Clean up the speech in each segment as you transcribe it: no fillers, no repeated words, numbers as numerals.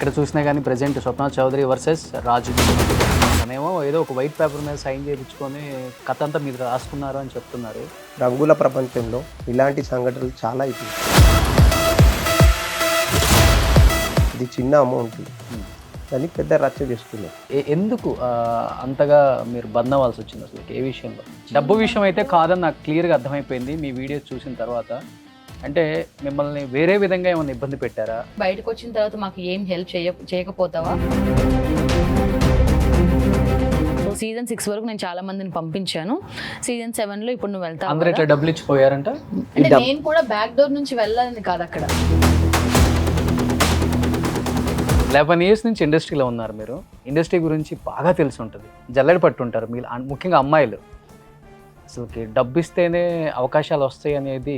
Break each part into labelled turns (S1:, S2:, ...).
S1: ఎక్కడ చూసినా కానీ ప్రజెంట్ స్వప్న చౌదరి వర్సెస్ రాజు. తనేమో ఏదో ఒక వైట్ పేపర్ మీద సైన్ చేయించుకొని కథ అంతా మీరు రాసుకున్నారు అని చెప్తున్నారు.
S2: రంగుల ప్రపంచంలో ఇలాంటి సంఘటనలు చాలా అవుతుంది. ఇది చిన్న అమౌంట్ దాన్ని పెద్ద రచ్చ చేస్తున్నారు.
S1: ఎందుకు అంతగా మీరు బంద్ అవ్వాల్సి వచ్చింది? అసలు ఏ విషయంలో? డబ్బు విషయం అయితే కాదని నాకు క్లియర్గా అర్థమైపోయింది మీ వీడియోస్ చూసిన తర్వాత. అంటే మిమ్మల్ని వేరే విధంగా ఏమైనా ఇబ్బంది పెట్టారా?
S3: బయటకు వచ్చిన తర్వాత మాకు ఏం హెల్ప్ చేయకపోతావా? సో సీజన్ 6 వరకు నేను చాలా మందిని పంపించాను. సీజన్ 7లో ఇప్పుడు నువ్వు వెళ్తావు.
S1: అందరూ ఇట్లా డబ్బులు ఇచ్చిపోయారంట.
S3: అంటే నేను కూడా బ్యాక్ డోర్ నుంచి వెళ్ళాలని కాదు, అక్కడ
S1: 11 years నుంచి ఇండస్ట్రీలో ఉన్నారు మీరు. ఇండస్ట్రీ గురించి బాగా తెలిసి ఉంటుంది, జల్లెడ పట్టుంటారు మీరు, ముఖ్యంగా అమ్మాయిలు. అసలుకి డబ్బు ఇస్తేనే అవకాశాలు వస్తాయి అనేది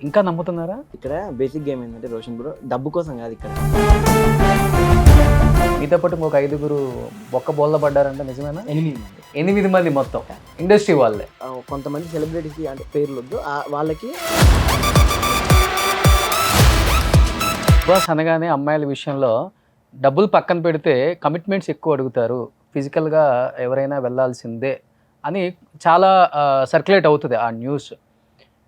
S1: ఇంకా నమ్ముతున్నారా?
S4: ఇక్కడ బేసిక్ గేమ్ ఏంటంటే రోషన్ బ్రో డబ్బు కోసం కాదు. ఇక్కడ
S1: మీతో పాటు ఒక 5 బొక్క బోళ్ళ పడ్డారంట, నిజమేనా? 8 మంది మొత్తం ఇండస్ట్రీ వాళ్ళే.
S4: కొంతమంది సెలబ్రిటీస్ అంటే పేర్లు వద్దు, వాళ్ళకి
S1: బాస్ అనగానే అమ్మాయిల విషయంలో డబ్బులు పక్కన పెడితే కమిట్మెంట్స్ ఎక్కువ అడుగుతారు, ఫిజికల్గా ఎవరైనా వెళ్ళాల్సిందే అని చాలా సర్క్యులేట్ అవుతుంది ఆ న్యూస్.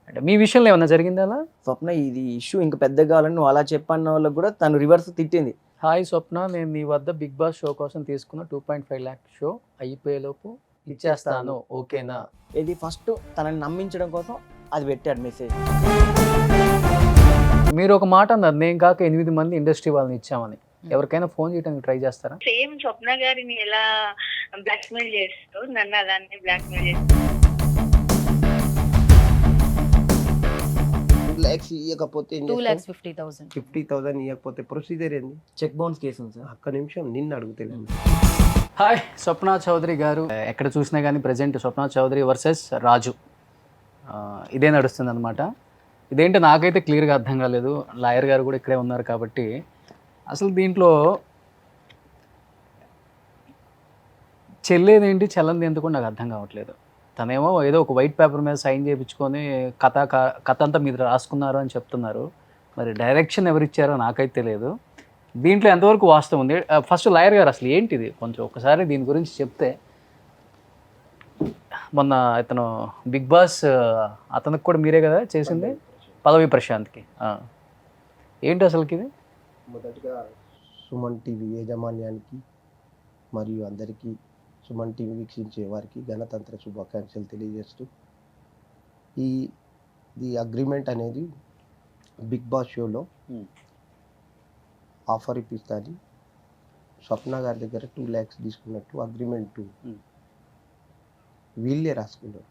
S1: అంటే మీ విషయంలో ఏమన్నా జరిగింది అలా?
S4: స్వప్న ఇది ఇష్యూ ఇంకా పెద్దగా కావాలని నువ్వు అలా చెప్పన్న వాళ్ళకి కూడా తను రివర్స్ తిట్టింది.
S1: హాయ్ స్వప్న, నేను నీ వద్ద బిగ్ బాస్ షో కోసం తీసుకున్న 2.5 lakh షో అయిపోయేలోపు ఇచ్చేస్తాను, ఓకేనా?
S4: ఇది ఫస్ట్ తనని నమ్మించడం కోసం అది పెట్టాడు మెసేజ్.
S1: మీరు ఒక మాట అన్నారు, నేను కాక 8 మంది ఇండస్ట్రీ వాళ్ళని ఇచ్చామని. ఎవరికైనా ఫోన్ చేయడానికి ట్రై చేస్తారా?
S5: సేమ్ స్వప్న గారిని ఎలా బ్లాక్మెయిల్ చేస్తూ నన్ను అలానే బ్లాక్మెయిల్ చేస్తూ
S2: 2 lakhs ఇవ్వకపోతే
S3: 2,50,000
S2: ఇవ్వకపోతే ప్రొసీజర్ ఏంది?
S4: చెక్ బౌన్స్ కేసు ఉంది సార్.
S2: ఒక్క నిమిషం నిన్ను అడుగుతలేను.
S1: హాయ్ స్వప్న చౌదరి గారు, ఎక్కడ చూసినా కానీ ప్రజెంట్ స్వప్న చౌదరి వర్సెస్ రాజు ఇదే నడుస్తుంది అనమాట. ఇదేంటో నాకైతే క్లియర్గా అర్థం కాలేదు. లాయర్ గారు కూడా ఇక్కడే ఉన్నారు కాబట్టి అసలు దీంట్లో చెల్లేదేంటి చెల్లంది ఎందుకు నాకు అర్థం కావట్లేదు. తనేమో ఏదో ఒక వైట్ పేపర్ మీద సైన్ చేయించుకొని కథ అంతా మీరు రాసుకున్నారు అని చెప్తున్నారు. మరి డైరెక్షన్ ఎవరిచ్చారో నాకైతే తెలియదు. దీంట్లో ఎంతవరకు వాస్తవం ఉంది? ఫస్ట్ లాయర్ గారు అసలు ఏంటిది కొంచెం ఒకసారి దీని గురించి చెప్తే. మొన్న ఇతను బిగ్ బాస్ అతనికి కూడా మీరే కదా చేసింది, పల్లవి ప్రశాంత్కి. ఏంటి అసలుకి ఇది?
S2: మొదటిగా సుమన్ టీవీ యాజమాన్యానికి మరియు అందరికీ సుమన్ టీవీ వీక్షించే వారికి గణతంత్ర శుభాకాంక్షలు తెలియజేస్తూ, ఈ అగ్రిమెంట్ అనేది బిగ్ బాస్ షోలో ఆఫర్ ఇప్పిస్తుంది. స్వప్న గారి దగ్గర 2 lakhs తీసుకున్నట్టు అగ్రిమెంట్ వీళ్ళే రాసుకున్నారు.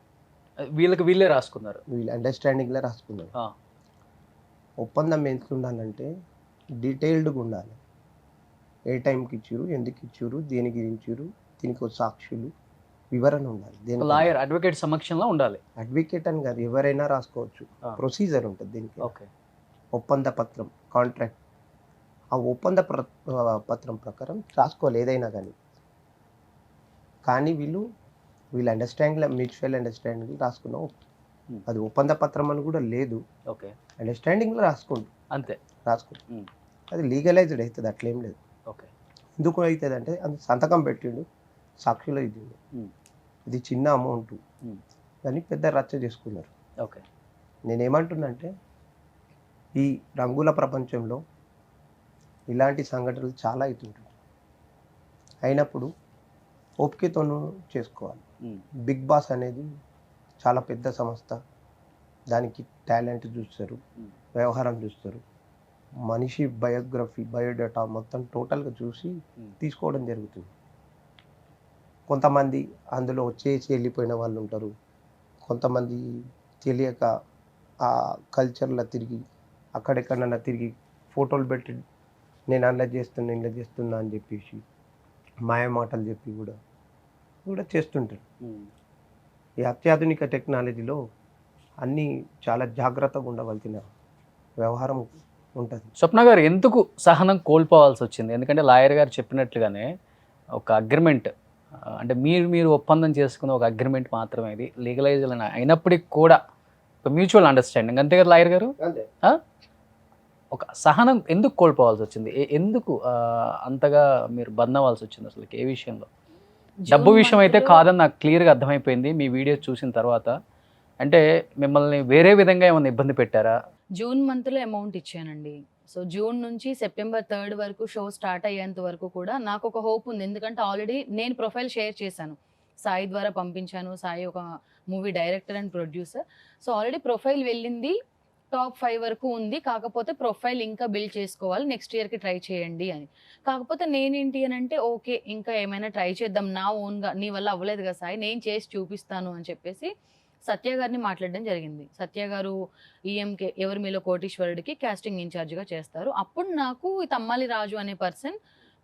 S1: వీళ్ళే రాసుకున్నారు,
S2: వీళ్ళ అండర్స్టాండింగ్లో రాసుకున్నారు. ఒప్పందం ఎంత ఉండాలంటే డీటెయిల్డ్గా ఉండాలి. ఏ టైంకి ఇచ్చారు, ఎందుకు ఇచ్చారు, దేనికి ఇచ్చారు, దీనికి సాక్షులు వివరణ ఉండాలి.
S1: లాయర్ అడ్వకేట్ సమక్షంలో ఉండాలి.
S2: అడ్వకేట్ అని కాదు, ఎవరైనా రాసుకోవచ్చు. ప్రొసీజర్ ఉంటుంది దీనికి.
S1: ఓకే,
S2: ఒప్పంద పత్రం, కాంట్రాక్ట్. ఆ ఒప్పంద పత్రం ప్రకారం రాసుకోవాలి ఏదైనా కానీ వీళ్ళ అండర్స్టాండింగ్, మ్యూచువల్ అండర్స్టాండింగ్ రాసుకున్నాం. అది ఒప్పంద పత్రం అని కూడా లేదు.
S1: ఓకే,
S2: అండర్స్టాండింగ్లో రాసుకోండి,
S1: అంతే
S2: రాసుకోండి. అది లీగలైజ్డ్ అవుతుంది, అట్లేం లేదు.
S1: ఓకే,
S2: ఎందుకు అవుతుంది అంటే అది సంతకం పెట్టిండు, సాక్షిలో ఇది చిన్న అమౌంట్ దాన్ని పెద్ద రచ్చ చేసుకున్నారు.
S1: ఓకే,
S2: నేనేమంటున్నా అంటే ఈ రంగుల ప్రపంచంలో ఇలాంటి సంఘటనలు చాలా అవుతుంటాయి. అయినప్పుడు ఓపికతోనూ చేసుకోవాలి. బిగ్ బాస్ అనేది చాలా పెద్ద సంస్థ, దానికి టాలెంట్ చూస్తారు, వ్యవహారం చూస్తారు, మనిషి బయోగ్రఫీ, బయోడేటా మొత్తం టోటల్గా చూసి తీసుకోవడం జరుగుతుంది. కొంతమంది అందులో వచ్చేసి వెళ్ళిపోయిన వాళ్ళు ఉంటారు, కొంతమంది తెలియక ఆ కల్చర్లో తిరిగి అక్కడెక్కడన్నా తిరిగి ఫోటోలు పెట్టి నేను అలా చేస్తున్నా అని చెప్పేసి మాయ మాటలు చెప్పి కూడా చేస్తుంటారు. ఈ అత్యాధునిక టెక్నాలజీలో అన్నీ చాలా జాగ్రత్తగా ఉండవలసిన వ్యవహారం ఉంటుంది.
S1: స్వప్న గారు ఎందుకు సహనం కోల్పోవాల్సి వచ్చింది? ఎందుకంటే లాయర్ గారు చెప్పినట్లుగానే ఒక అగ్రిమెంట్, అంటే మీరు ఒప్పందం చేసుకున్న ఒక అగ్రిమెంట్ మాత్రమే ఇది, లీగలైజ్ అయినప్పటికీ కూడా మ్యూచువల్ అండర్స్టాండింగ్, అంతే కదా లాయర్ గారు? ఒక సహనం ఎందుకు కోల్పోవాల్సి వచ్చింది? ఎందుకు అంతగా మీరు బంద్ అవ్వాల్సి వచ్చింది అసలు ఏ విషయంలో? డబ్బు విషయం అయితే కాదని నాకు క్లియర్‌గా అర్థమైపోయింది మీ వీడియోస్ చూసిన తర్వాత. అంటే మిమ్మల్ని వేరే విధంగా ఏమన్నా ఇబ్బంది పెట్టారా?
S3: జూన్ మంత్లో అమౌంట్ ఇచ్చానండి. సో జూన్ నుంచి సెప్టెంబర్ 3 వరకు షో స్టార్ట్ అయ్యేంత వరకు కూడా నాకు ఒక హోప్ ఉంది. ఎందుకంటే ఆల్రెడీ నేను ప్రొఫైల్ షేర్ చేశాను. సాయి ద్వారా పంపించాను. సాయి ఒక movie director and producer. So already profile వెళ్ళింది. టాప్ 5 వరకు ఉంది. కాకపోతే ప్రొఫైల్ ఇంకా బిల్డ్ చేసుకోవాలి. నెక్స్ట్ ఇయర్‌కి ట్రై చేయండి అని. కాకపోతే నేనేంటి అనంటే ఓకే. ఇంకా ఏమైనా ట్రై చేద్దాం నా ఓన్‌గా. నీ వల్ల అవ్వలేదు కదా సాయి, నేను చేసి చూపిస్తాను అని చెప్పేసి సత్య గారిని మాట్లాడడం జరిగింది. సత్య గారు ఈఎంకే ఎవరు మీలో కోటీశ్వరుడికి కాస్టింగ్ ఇన్ఛార్జ్‌గా చేస్తారు. అప్పుడు నాకు ఈ తమ్మాలి రాజు అనే పర్సన్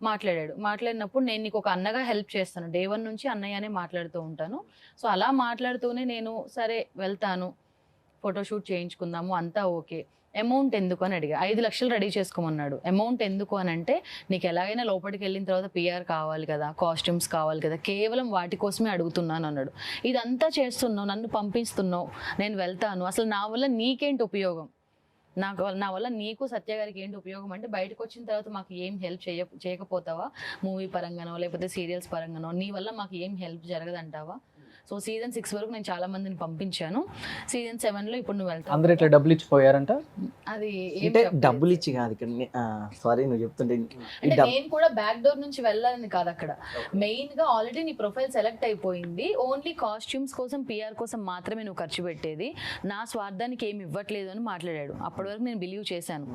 S3: మాట్లాడాడు. మాట్లాడినప్పుడు నేను నీకు ఒక అన్నగా హెల్ప్ చేస్తాను. డే 1 నుంచి అన్నయ్యనే మాట్లాడుతూ ఉంటాను. సో అలా మాట్లాడుతూనే నేను సరే వెళ్తాను. ఫోటోషూట్ చేయించుకుందాము అంతా ఓకే. అమౌంట్ ఎందుకు అని అడిగా. 5 లక్షలు రెడీ చేసుకోమన్నాడు. అమౌంట్ ఎందుకు అని అంటే నీకు ఎలాగైనా లోపలికి వెళ్ళిన తర్వాత పిఆర్ కావాలి కదా, కాస్ట్యూమ్స్ కావాలి కదా, కేవలం వాటి కోసమే అడుగుతున్నాను అన్నాడు. ఇదంతా చేస్తున్నావు, నన్ను పంపిస్తున్నావు, నేను వెళ్తాను, అసలు నా వల్ల నీకేంటి ఉపయోగం, నా వల్ల నీకు సత్య గారికి ఏంటి ఉపయోగం అంటే బయటకు వచ్చిన తర్వాత మాకు ఏం హెల్ప్ చేయకపోతావా, మూవీ పరంగానో లేకపోతే సీరియల్స్ పరంగానో నీ వల్ల మాకు ఏం హెల్ప్ జరగదంటావా? సో సీజన్ 6 వరకు నేను చాలా మందిని పంపించాను. సీజన్ 7లో ఇప్పుడు నువ్వు వెళ్తావు.
S1: అందరూ ఇట్లా డబ్బులు ఇచ్చిపోయారంట?
S3: అది
S4: అంటే డబ్బులు ఇచ్చి కాదు ఇక్కడ. సారీ నువ్వు చెప్తుంటే
S3: అంటే నేను కూడా బ్యాక్ డోర్ నుంచి వెళ్ళాలని కాదు. అక్కడ మెయిన్ గా ఆల్రెడీ నీ ప్రొఫైల్ సెలెక్ట్ అయిపోయింది. ఓన్లీ కాస్ట్యూమ్స్ కోసం పిఆర్ కోసం మాత్రమే నువ్వు ఖర్చు పెట్టేది, నా స్వార్థానికి ఏమి ఇవ్వట్లేదు అని మాట్లాడాడు. అప్పటి వరకు నేను బిలీవ్ చేశాను.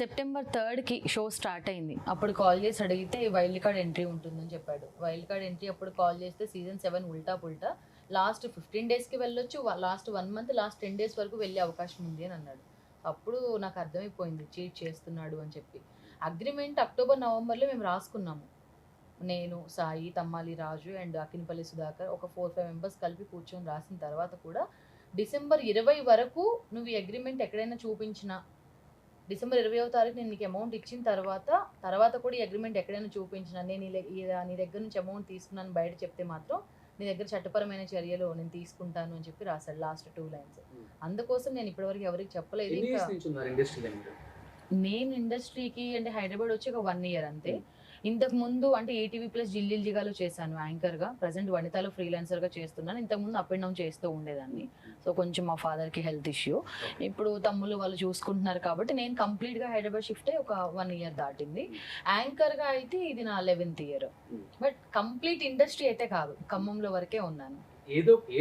S3: సెప్టెంబర్ 3కి షో స్టార్ట్ అయింది. అప్పుడు కాల్ చేసి అడిగితే వైల్డ్ కార్డ్ ఎంట్రీ ఉంటుందని చెప్పాడు. వైల్డ్ కార్డ్ ఎంట్రీ అప్పుడు కాల్ చేస్తే సీజన్ 7 ఉల్టా పుల్టా లాస్ట్ 15 డేస్కి వెళ్ళొచ్చు, లాస్ట్ 1 మంత్, లాస్ట్ 10 డేస్ వరకు వెళ్ళే అవకాశం ఉంది అని అన్నాడు. అప్పుడు నాకు అర్థమైపోయింది చీట్ చేస్తున్నాడు అని చెప్పి. అగ్రిమెంట్ అక్టోబర్ నవంబర్లో మేము రాసుకున్నాము. నేను, సాయి, తమ్మాలి రాజు అండ్ అకినపల్లి సుధాకర్ ఒక 4-5 మెంబర్స్ కలిపి కూర్చొని రాసిన తర్వాత కూడా డిసెంబర్ 20 వరకు నువ్వు ఈ అగ్రిమెంట్ ఎక్కడైనా చూపించినా, డిసెంబర్ 20వ తారీఖు నేను నీకు అమౌంట్ ఇచ్చిన తర్వాత కూడా ఈ అగ్రిమెంట్ ఎక్కడైనా చూపించినా, నేను నీ దగ్గర నుంచి అమౌంట్ తీసుకున్నాను బయట చెప్తే మాత్రం నీ దగ్గర చట్టపరమైన చర్యలు నేను తీసుకుంటాను అని చెప్పి రాశాడు లాస్ట్ 2 లైన్స్. అందుకోసం నేను ఇప్పటివరకు ఎవరికి చెప్పలేదు. నేను ఇండస్ట్రీకి అంటే హైదరాబాద్ వచ్చి ఒక 1 ఇయర్ అంతే. ఇంతకు ముందు అంటే ఈటీవీ ప్లస్ జిల్లిల్ జిగాలో చేశాను యాంకర్గా. ప్రజెంట్ వనితాలో ఫ్రీలాన్సర్గా చేస్తున్నాను. ఇంతకుముందు అప్ అండ్ డౌన్ చేస్తూ ఉండేదాన్ని. సో కొంచెం మా ఫాదర్కి హెల్త్ ఇష్యూ, ఇప్పుడు తమ్ముళ్ళు వాళ్ళు చూసుకుంటున్నారు కాబట్టి నేను కంప్లీట్గా హైదరాబాద్ షిఫ్ట్ అయ్యి ఒక 1 ఇయర్ దాటింది. యాంకర్గా అయితే ఇది నా 11th year. But complete industry అయితే కాదు, ఖమ్మంలో వరకే ఉన్నాను.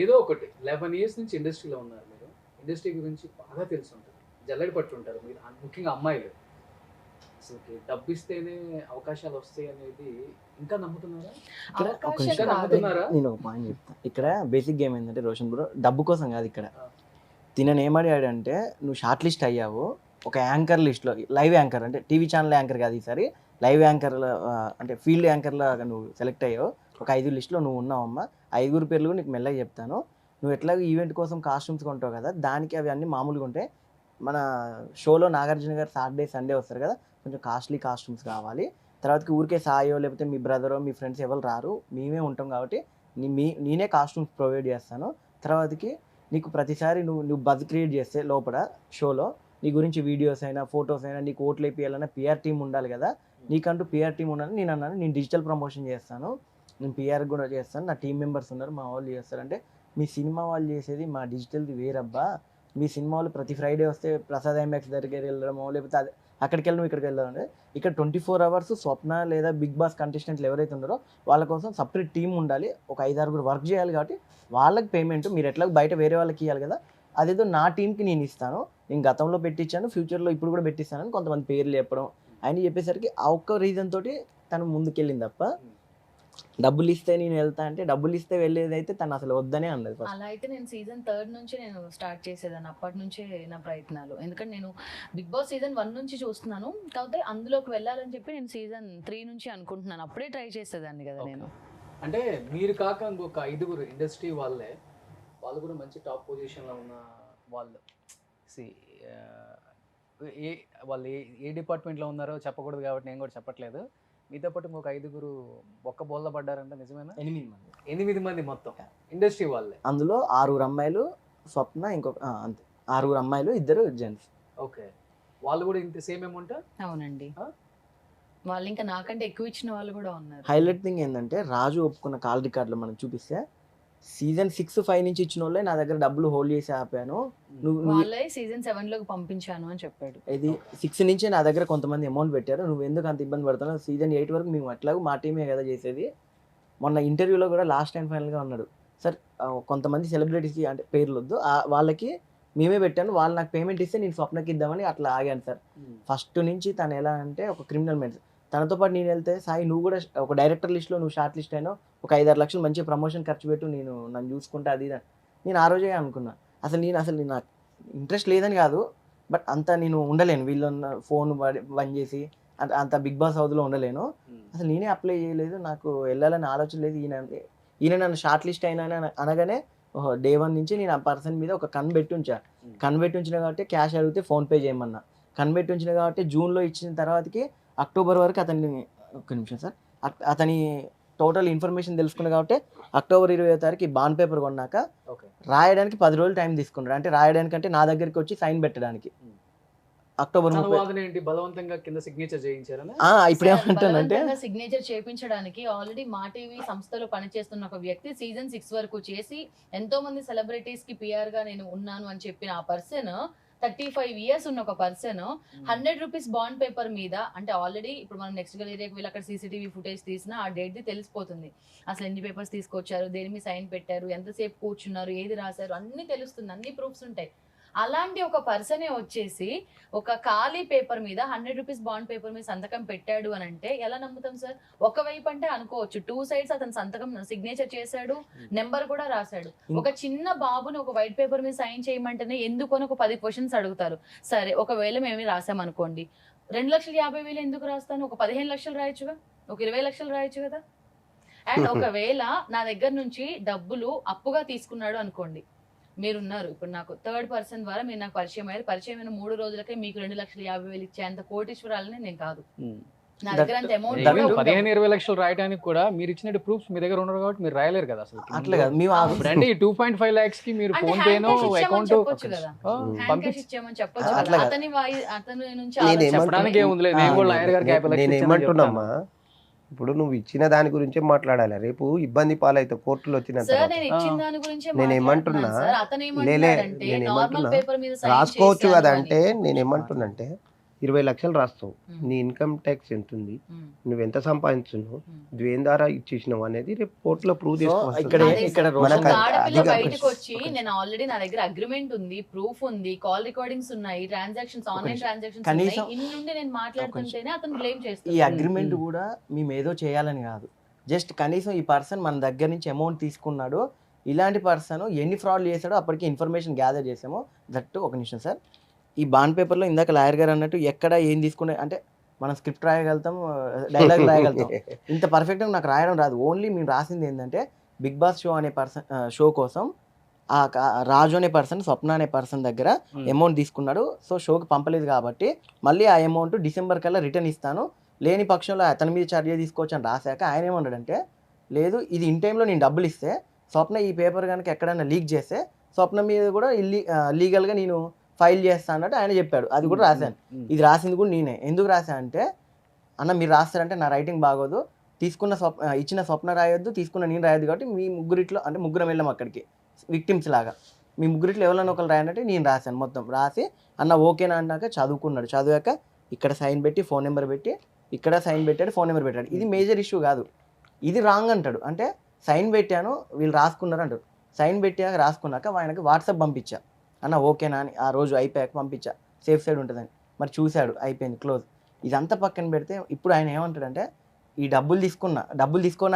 S1: ఏదో ఒకటి 11 ఇయర్స్ నుంచి ఇండస్ట్రీలో ఉన్నారు మీరు. ఇండస్ట్రీ గురించి బాగా తెలిసి ఉంటుంది, జల్లడి పట్టు ఉంటారు మీరు, ముఖ్యంగా అమ్మాయిలు. అసలు డబ్బు ఇస్తేనే అవకాశాలు వస్తాయి అనేది ఇంకా నమ్ముతున్నారా?
S4: నేను ఒక పాయింట్ చెప్తాను. ఇక్కడ బేసిక్ గేమ్ ఏంటంటే రోషన్ బ్రో డబ్బు కోసం కాదు. ఇక్కడ తినని ఏమడిగాడంటే నువ్వు షార్ట్ లిస్ట్ అయ్యావు ఒక యాంకర్ లిస్ట్లో, లైవ్ యాంకర్ అంటే టీవీ ఛానల్ యాంకర్ కాదు ఈసారి, లైవ్ యాంకర్లో అంటే ఫీల్డ్ యాంకర్లో నువ్వు సెలెక్ట్ అయ్యావు. ఒక 5 లిస్టులో నువ్వు ఉన్నావమ్మా. 5 పేర్లు నీకు మెల్లగా చెప్తాను. నువ్వు ఎట్లాగో ఈవెంట్ కోసం కాస్ట్యూమ్స్ కొంటావు కదా, దానికి అవి అన్నీ మామూలుగా ఉంటాయి. మన షోలో నాగార్జున గారు సాటర్డే సండే వస్తారు కదా, కొంచెం కాస్ట్లీ కాస్ట్యూమ్స్ కావాలి. తర్వాతకి ఊరికే సాయో లేకపోతే మీ బ్రదరో మీ ఫ్రెండ్స్ ఎవరు రారు, మేమే ఉంటాం కాబట్టి నేనే కాస్ట్యూమ్స్ ప్రొవైడ్ చేస్తాను. తర్వాతకి నీకు ప్రతిసారి నువ్వు బజ్ క్రియేట్ చేస్తే లోపల షోలో నీ గురించి వీడియోస్ అయినా ఫొటోస్ అయినా నీకు ఓట్లు వేయాలన్నా పిఆర్ టీం ఉండాలి కదా, నీకంటూ పిఆర్ టీం ఉండాలని నేను అన్నాను. నేను డిజిటల్ ప్రమోషన్ చేస్తాను, నేను పిఆర్ కూడా చేస్తాను, నా టీం మెంబర్స్ ఉన్నారు, మా వాళ్ళు చేస్తారంటే మీ సినిమా వాళ్ళు చేసేది మా డిజిటల్ది వేరబ్బా. మీ సినిమా వాళ్ళు ప్రతి ఫ్రైడే వస్తే ప్రసాద్ ఐమాక్స్ దగ్గరికి వెళ్ళడమో లేకపోతే అక్కడికి వెళ్ళడం ఇక్కడికి వెళ్ళాలంటే ఇక్కడ 24 hours స్వప్న లేదా బిగ్ బాస్ కంటెస్టెంట్లు ఎవరైతే ఉన్నారో వాళ్ళ కోసం సపరేట్ టీం ఉండాలి. ఒక 5-6 వర్క్ చేయాలి కాబట్టి వాళ్ళకి పేమెంట్ మీరు ఎట్లా బయట వేరే వాళ్ళకి ఇవ్వాలి కదా, అదేదో నా టీంకి నేను ఇస్తాను, నేను గతంలో పెట్టించాను ఫ్యూచర్లో ఇప్పుడు కూడా పెట్టిస్తానని కొంతమంది పేర్లు చెప్పడం ఆయన చెప్పేసరికి ఆ ఒక్క రీజన్ తోటి తను ముందుకెళ్ళింది తప్ప డబ్బులు ఇస్తే నేను వెళ్తా అంటే డబ్బులు ఇస్తే వెళ్ళేదైతే తను అసలు వద్దనే అన్నది.
S3: అలా అయితే నేను సీజన్ 3 నుంచి నేను స్టార్ట్ చేసేదాన్ని. అప్పటి నుంచే నా ప్రయత్నాలు. ఎందుకంటే నేను బిగ్ బాస్ సీజన్ 1 నుంచి చూస్తున్నాను, కాకపోతే అందులోకి వెళ్ళాలని చెప్పి నేను సీజన్ 3 నుంచి అనుకుంటున్నాను. అప్పుడే ట్రై చేసేదాన్ని కదా నేను.
S1: అంటే మీరు కాక ఇంకొక 5 ఇండస్ట్రీ వాళ్ళు కూడా మంచి టాప్ పొజిషన్లో ఉన్న వాళ్ళు వాళ్ళు ఏ డిపార్ట్మెంట్లో ఉన్నారో చెప్పకూడదు కాబట్టి నేను కూడా చెప్పట్లేదు. మీతో పాటు ఇంకొక 5 ఒక్క బోల్లా పడ్డారంటే నిజమేనా? 8 మంది మొత్తం ఇండస్ట్రీ వాళ్ళే.
S4: అందులో 6 అమ్మాయిలు స్వప్న ఇంకొక అంతే 6 అమ్మాయిలు 2 జెంట్స్.
S1: ఓకే. వాళ్ళు కూడా ఇంత సేమ్ అమౌంట్?
S3: అవునండి.
S1: ఆ?
S3: వాళ్ళు ఇంకా నాకంటే ఎక్కువ ఇచ్చిన వాళ్ళు కూడా ఉన్నారు.
S4: హైలైట్ థింగ్ ఏంటంటే రాజు ఒప్పుకున్న కాల్ రికార్డులో మనం చూపిస్తే సీజన్ 6-5 నుంచి ఇచ్చిన వాళ్ళే నా దగ్గర డబ్బులు హోల్డ్ చేసి ఆపాను. నువ్వు
S3: వాళ్ళే సీజన్ 7 లోకి పంపించాను అని చెప్పాడు.
S4: ఇది 6 నుంచి నా దగ్గర కొంతమంది అమౌంట్ పెట్టారు, నువ్వు ఎందుకు అంత ఇబ్బంది పడుతున్నావు, సీజన్ 8 వరకు మేము అట్లాగూ మా టీమే కదా చేసేది. మొన్న ఇంటర్వ్యూలో కూడా లాస్ట్ అండ్ ఫైనల్గా ఉన్నాడు సార్, కొంతమంది సెలబ్రిటీస్కి అంటే పేర్లు వద్దు, వాళ్ళకి మేమే పెట్టాను, వాళ్ళు నాకు పేమెంట్ ఇస్తే నేను స్వప్నకి ఇద్దామని అట్లా ఆగాను సార్. ఫస్ట్ నుంచి తను ఎలా అంటే ఒక క్రిమినల్ మైండ్. తనతో పాటు నేను వెళ్తే సాయి నువ్వు కూడా ఒక డైరెక్టర్ లిస్ట్లో నువ్వు షార్ట్ లిస్ట్ అయినా ఒక 5-6 లక్షలు మంచి ప్రమోషన్ ఖర్చు పెట్టు, నన్ను చూసుకుంటే అది ఇది అని. నేను ఆ రోజే అనుకున్నా అసలు నాకు ఇంట్రెస్ట్ లేదని కాదు, బట్ అంత నేను ఉండలేను వీళ్ళన్న ఫోన్ బంద్ చేసి అంత బిగ్ బాస్ హౌస్లో ఉండలేను. అసలు నేనే అప్లై చేయలేదు, నాకు వెళ్ళాలని ఆలోచన లేదు. ఈయన నన్ను షార్ట్ లిస్ట్ అయినా అనగానే డే 1 నుంచి నేను ఆ పర్సన్ మీద ఒక కన్బెట్టి ఉంచిన కాబట్టి క్యాష్ అడిగితే ఫోన్పే చేయమన్నా, కన్బెట్టి ఉంచిన కాబట్టి జూన్లో ఇచ్చిన తర్వాతకి అక్టోబర్ వరకు అతన్ని ఒక్క నిమిషం సార్ అతని టోటల్ ఇన్ఫర్మేషన్ తెలుసుకున్నా కాబట్టి అక్టోబర్ 20వ తారీఖు బాండ్ పేపర్ కొన్నాక రాయడానికి 10 రోజులు టైం తీసుకున్నాడు. అంటే రాయడానికి అంటే నా దగ్గరికి వచ్చి సైన్ పెట్టడానికి అక్టోబర్ 30
S1: బలవంతంగా కింద సిగ్నేచర్ చేయించారని.
S4: ఇప్పుడు ఏమంటానంటే
S3: సిగ్నేచర్ చేయించడానికి ఆల్రెడీ మా టీవీ సంస్థలో పనిచేస్తున్న ఒక వ్యక్తి సీజన్ 6 వరకు చేసి ఎంతో మంది సెలబ్రిటీస్ కి పిఆర్ గా నేను ఉన్నాను అని చెప్పిన ఆ పర్సన్ 35 ఇయర్స్ ఉన్న ఒక పర్సన్ 100 రూపీస్ బాండ్ పేపర్ మీద, అంటే ఆల్రెడీ ఇప్పుడు మనం నెక్స్ట్ ఏరియాకి వెళ్ళి అక్కడ సీసీటీవీ ఫుటేజ్ తీసినా ఆ డేట్ ది తెలిసిపోతుంది. అసలు ఎన్ని పేపర్స్ తీసుకొచ్చారు, దేని మీద సైన్ పెట్టారు, ఎంతసేపు కూర్చున్నారు, ఏది రాశారు, అన్ని తెలుస్తుంది, అన్ని ప్రూఫ్స్ ఉంటాయి. అలాంటి ఒక పర్సనే వచ్చేసి ఒక ఖాళీ పేపర్ మీద 100 రూపీస్ బాండ్ పేపర్ మీద సంతకం పెట్టాడు అని అంటే ఎలా నమ్ముతాం సార్? ఒకవైపు అంటే అనుకోవచ్చు 2 సైడ్స్ అతను సంతకం సిగ్నేచర్ చేశాడు, నెంబర్ కూడా రాశాడు. ఒక చిన్న బాబుని ఒక వైట్ పేపర్ మీద సైన్ చేయమంటేనే ఎందుకు అని ఒక 10 క్వశ్చన్స్ అడుగుతారు. సరే ఒకవేళ మేము రాసామనుకోండి, 2,50,000 ఎందుకు రాస్తాను, ఒక 15 లక్షలు రాయొచ్చుగా, ఒక 20 లక్షలు రాయొచ్చు కదా. అండ్ ఒకవేళ నా దగ్గర నుంచి డబ్బులు అప్పుగా తీసుకున్నాడు అనుకోండి, మీరున్నారు ఇప్పుడు నాకు థర్డ్ పర్సన్ ద్వారా మీరు నాకు పరిచయం అయ్యారు, పరిచయం అయిన 3 రోజులకే మీకు 2,50,000 ఇచ్చేంత కోటీశ్వరాలని నేను కాదు. నా దగ్గర అంత అమౌంట్
S1: 15-20 లక్షలు రాయడానికి కూడా మీరు ఇచ్చిన ప్రూఫ్స్ మీ దగ్గర ఉన్నారు కాబట్టి మీరు రాయలేరు కదా అసలు.
S4: అట్లా కాదు, మేము
S1: అంటే 2.5 lakhs కి మీరు ఫోన్ పేనో అకౌంట్
S3: ఇచ్చామని చెప్పొచ్చు కదా. అతని నుంచి
S1: చెప్పడానికి ఏముందిలే, నేను కూడా లాయర్ గారికి
S2: నేను ఏమంటున్నామా, ఇప్పుడు నువ్వు ఇచ్చిన దాని గురించే మాట్లాడాలి, రేపు ఇబ్బంది పాలైతే కోర్టులో వచ్చిన నేను ఏమంటున్నా రాసుకోవచ్చు కదా. అంటే నేను ఏమంటున్నా అంటే 20 లక్షలు రాస్తావు, నీ ఇన్కమ్ ట్యాక్స్ ఎంత ఉంది, నువ్వు ఎంత సంపాదించున్నావు, దేని ద్వారా ఇచ్చేసినావు అనేది రేపు కోర్టులో ప్రూవ్ చేసుకోవచ్చు.
S3: బయటకు వచ్చి నేను ఆల్రెడీ నా దగ్గర అగ్రిమెంట్ ఉంది, ప్రూఫ్ ఉంది, కాల్ రికార్డింగ్స్ ఉన్నాయి, ట్రాన్సాక్షన్స్ ఆన్లైన్ ట్రాన్సాక్షన్స్ ఉన్నాయి, ఇన్ని నుండి నేను మాట్లాడుతుంటేనే అతను బ్లేమ్ చేస్తాడు.
S4: ఈ అగ్రిమెంట్ కూడా మేము ఏదో చేయాలని కాదు, జస్ట్ కనీసం ఈ పర్సన్ మన దగ్గర నుంచి అమౌంట్ తీసుకున్నాడు, ఇలాంటి పర్సన్ ఎన్ని ఫ్రాడ్లు చేశాడో అప్పటికి ఇన్ఫర్మేషన్ గ్యాదర్ చేసాము. దట్టు ఒక నిమిషం సార్, ఈ బాండ్ పేపర్లో ఇందాక లాయర్ గారు అన్నట్టు ఎక్కడ ఏం తీసుకునే అంటే మనం స్క్రిప్ట్ రాయగలుగుతాం, డైలాగ్ రాయగలుగుతాం, ఇంత పర్ఫెక్ట్గా నాకు రాయడం రాదు. ఓన్లీ మేము రాసింది ఏంటంటే బిగ్ బాస్ షో అనే షో కోసం ఆ రాజు అనే పర్సన్, స్వప్న అనే పర్సన్ దగ్గర అమౌంట్ తీసుకున్నాడు. సో షోకి పంపలేదు కాబట్టి మళ్ళీ ఆ అమౌంట్ డిసెంబర్ కల్లా రిటర్న్ ఇస్తాను, లేని పక్షంలో అతని మీద చర్య తీసుకోవచ్చు అని రాశాక ఆయన ఏమన్నాడంటే, లేదు ఇది ఇన్ టైంలో నేను డబ్బులు ఇస్తే స్వప్న ఈ పేపర్ కనుక ఎక్కడైనా లీక్ చేస్తే స్వప్న మీద కూడా లీగల్గా నేను ఫైల్ చేస్తా అన్నట్టు ఆయన చెప్పాడు. అది కూడా రాశాను, ఇది రాసింది కూడా నేనే. ఎందుకు రాశా అంటే, అన్న మీరు రాస్తారంటే నా రైటింగ్ బాగోదు, ఇచ్చిన స్వప్న రాయొద్దు, తీసుకున్న నేను రాయొద్దు, కాబట్టి మీ ముగ్గురిట్లో అంటే ముగ్గురం వెళ్ళాం అక్కడికి విక్టిమ్స్ లాగా, మీ ముగ్గురిట్లో ఎవరైనా ఒకరు రాయనంటే నేను రాశాను. మొత్తం రాసి అన్న ఓకేనా అన్నాక చదువుకున్నాడు, చదివాక ఇక్కడ సైన్ పెట్టి ఫోన్ నెంబర్ పెట్టి ఇక్కడ సైన్ పెట్టాడు, ఫోన్ నెంబర్ పెట్టాడు. ఇది మేజర్ ఇష్యూ కాదు, ఇది రాంగ్ అంటాడు. అంటే సైన్ పెట్టాను వీళ్ళు రాసుకున్నారు అంటారు, సైన్ పెట్టాక రాసుకున్నాక ఆయనకి వాట్సాప్ పంపించా, అన్న ఓకేనా అని, ఆ రోజు అయిపోయాక పంపించా, సేఫ్ సైడ్ ఉంటుందని. మరి చూశాడు, అయిపోయింది, క్లోజ్. ఇదంతా పక్కన పెడితే ఇప్పుడు ఆయన ఏమంటాడంటే, ఈ డబ్బులు తీసుకున్నా